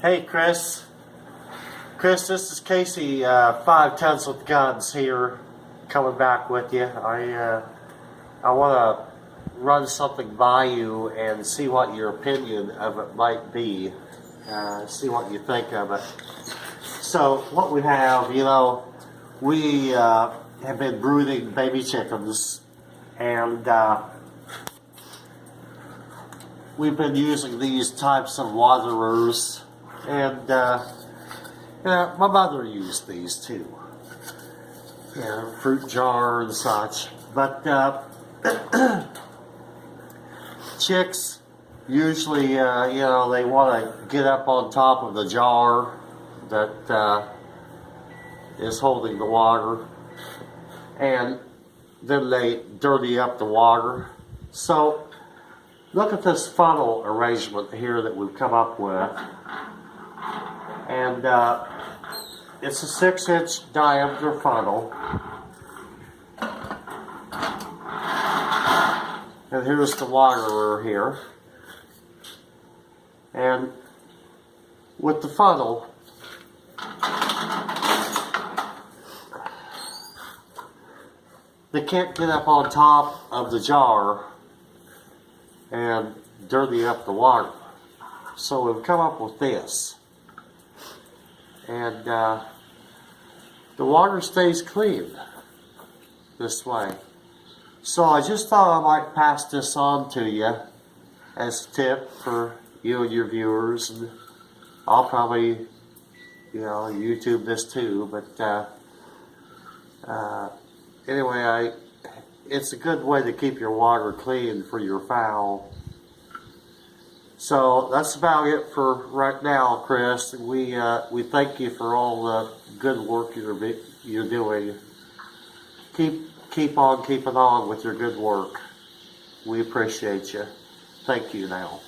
Hey, Chris. Chris, this is Casey, 5 Tons with Guns here, coming back with you. I want to run something by you and see what your opinion of it might be. See what you think of it. So, what we have, we have been brooding baby chickens, and we've been using these types of waterers. And my mother used these too, fruit jar and such. But chicks usually, they want to get up on top of the jar that is holding the water, and then they dirty up the water. So look at this funnel arrangement here that we've come up with. And it's a 6-inch diameter funnel. And here's the waterer here. And with the funnel, they can't get up on top of the jar and dirty up the water. So we've come up with this. And the water stays clean this way. So I just thought I might pass this on to you as a tip for you and your viewers. And I'll probably, YouTube this too. But anyway, it's a good way to keep your water clean for your fowl. So that's about it for right now, Chris. We thank you for all the good work you're doing. Keep on keeping on with your good work. We appreciate you. Thank you now.